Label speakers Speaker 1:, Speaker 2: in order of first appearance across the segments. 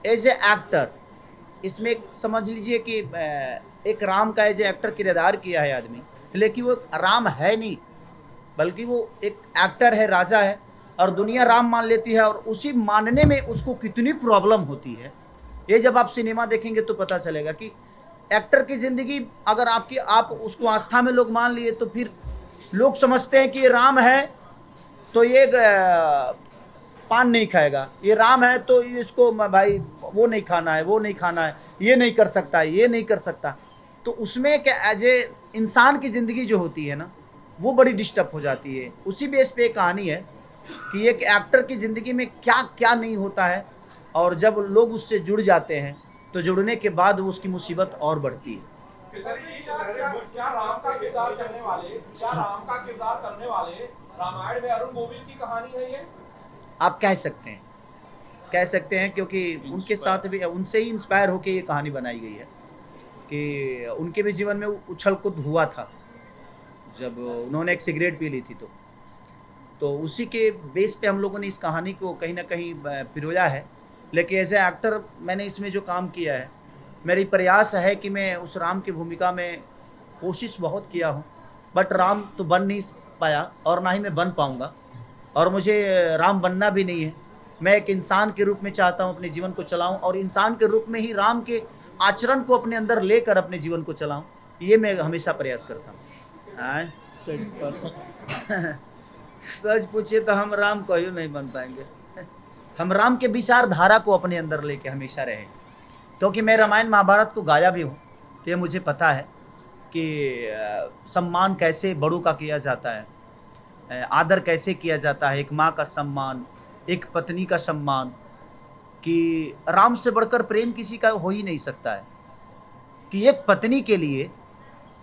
Speaker 1: As a actor इसमें समझ लीजिए कि एक राम का एज ए एक्टर किरदार किया है आदमी, लेकिन वो राम है नहीं, बल्कि वो एक एक्टर है, राजा है, और दुनिया राम मान लेती है, और उसी मानने में उसको कितनी प्रॉब्लम होती है, ये जब आप सिनेमा देखेंगे तो पता चलेगा कि एक्टर की ज़िंदगी अगर आप उसको आस्था में लोग मान लिए, तो फिर लोग समझते हैं कि ये राम है तो ये पान नहीं खाएगा, ये राम है तो इसको भाई वो नहीं खाना है, वो नहीं खाना है, ये नहीं कर सकता, ये नहीं कर सकता। तो उसमें क्या एज ए इंसान की ज़िंदगी जो होती है ना, वो बड़ी डिस्टर्ब हो जाती है। उसी बेस पे एक कहानी है कि एक एक्टर की ज़िंदगी में क्या क्या नहीं होता है, और जब लोग उससे जुड़ जाते हैं तो जुड़ने के बाद वो उसकी मुसीबत और बढ़ती है।
Speaker 2: क्या राम का किरदार करने वाले रामायण में अरुण गोविल की कहानी है ये?
Speaker 1: आप कह सकते हैं क्योंकि उनके साथ भी उनसे ही इंस्पायर होकर ये कहानी बनाई गई है कि उनके भी जीवन में उछल कूद हुआ था जब उन्होंने एक सिगरेट पी ली थी। तो उसी के बेस पे हम लोगों ने इस कहानी को कहीं ना कहीं पिरोया है। लेकिन एज ए एक्टर मैंने इसमें जो काम किया है, मेरी प्रयास है कि मैं उस राम की भूमिका में कोशिश बहुत किया हूँ, बट राम तो बन नहीं पाया और ना ही मैं बन पाऊँगा, और मुझे राम बनना भी नहीं है। मैं एक इंसान के रूप में चाहता हूँ अपने जीवन को चलाऊँ, और इंसान के रूप में ही राम के आचरण को अपने अंदर लेकर अपने जीवन को चलाऊँ, ये मैं हमेशा प्रयास करता हूँ। सच पूछिए तो हम राम कहियो नहीं बन पाएंगे। हम राम के विचारधारा को अपने अंदर लेके हमेशा रहे, क्योंकि मैं रामायण महाभारत को गाया भी हूँ, तो ये मुझे पता है कि सम्मान कैसे बड़ों का किया जाता है, आदर कैसे किया जाता है, एक माँ का सम्मान, एक पत्नी का सम्मान, कि राम से बढ़कर प्रेम किसी का हो ही नहीं सकता है। कि एक पत्नी के लिए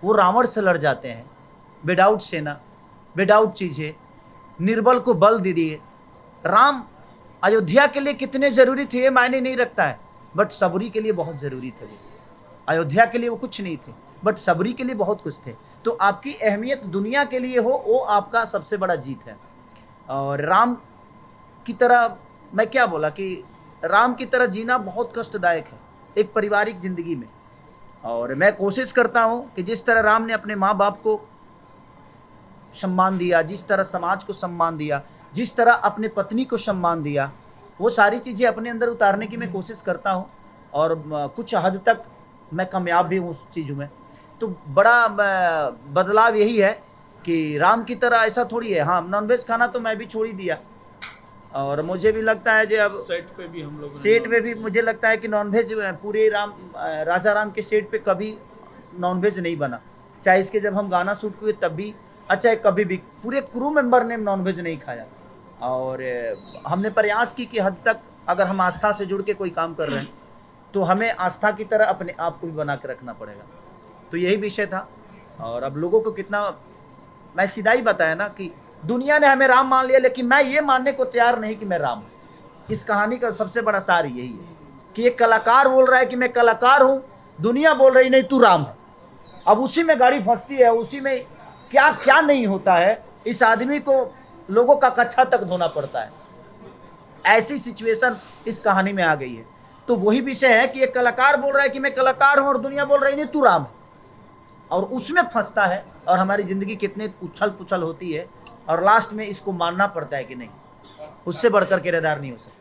Speaker 1: वो रावण से लड़ जाते हैं, विदाउट सेना, विदाउट चीज़ें, निर्बल को बल दे दिए। राम अयोध्या के लिए कितने ज़रूरी थे ये मायने नहीं रखता है, बट सबरी के लिए बहुत ज़रूरी थे। वो अयोध्या के लिए वो कुछ नहीं थे, बट सबरी के लिए बहुत कुछ थे। तो आपकी अहमियत दुनिया के लिए हो, वो आपका सबसे बड़ा जीत है। और राम की तरह मैं क्या बोला कि राम की तरह जीना बहुत कष्टदायक है एक पारिवारिक ज़िंदगी में। और मैं कोशिश करता हूँ कि जिस तरह राम ने अपने माँ बाप को सम्मान दिया, जिस तरह समाज को सम्मान दिया, जिस तरह अपने पत्नी को सम्मान दिया, वो सारी चीज़ें अपने अंदर उतारने की मैं कोशिश करता हूँ, और कुछ हद तक मैं कामयाब भी हूँ उस चीज़ों में। तो बड़ा बदलाव यही है कि राम की तरह ऐसा थोड़ी है। हाँ, नॉनवेज खाना तो मैं भी छोड़ ही दिया, और मुझे भी लगता है जो अब सेट पे भी मुझे लगता है कि नॉनवेज पूरे राजा राम के सेट पे कभी नॉनवेज नहीं बना। चाहे इसके जब हम गाना शूट हुए तब भी, अच्छा कभी भी पूरे क्रू मेंबर ने नॉनवेज नहीं खाया। और हमने प्रयास की कि हद तक अगर हम आस्था से जुड़ के कोई काम कर रहे हैं तो हमें आस्था की तरह अपने आप को भी बना के रखना पड़ेगा। तो यही विषय था। और अब लोगों को कितना मैं सीधा ही बताया ना कि दुनिया ने हमें राम मान लिया, लेकिन मैं ये मानने को तैयार नहीं कि मैं राम हूँ। इस कहानी का सबसे बड़ा सार यही है कि एक कलाकार बोल रहा है कि मैं कलाकार हूँ, दुनिया बोल रही नहीं तू राम है। अब उसी में गाड़ी फंसती है, उसी में क्या क्या नहीं होता है। इस आदमी को लोगों का कच्छा तक धोना पड़ता है। ऐसी सिचुएशन इस कहानी में आ गई है। तो वही विषय है कि एक कलाकार बोल रहा है कि मैं कलाकार हूँ, और दुनिया बोल रही नहीं तू राम है, और उसमें फंसता है। और हमारी ज़िंदगी कितने उछल पुछल होती है, और लास्ट में इसको मानना पड़ता है कि नहीं, उससे बढ़कर किरदार नहीं हो सकता।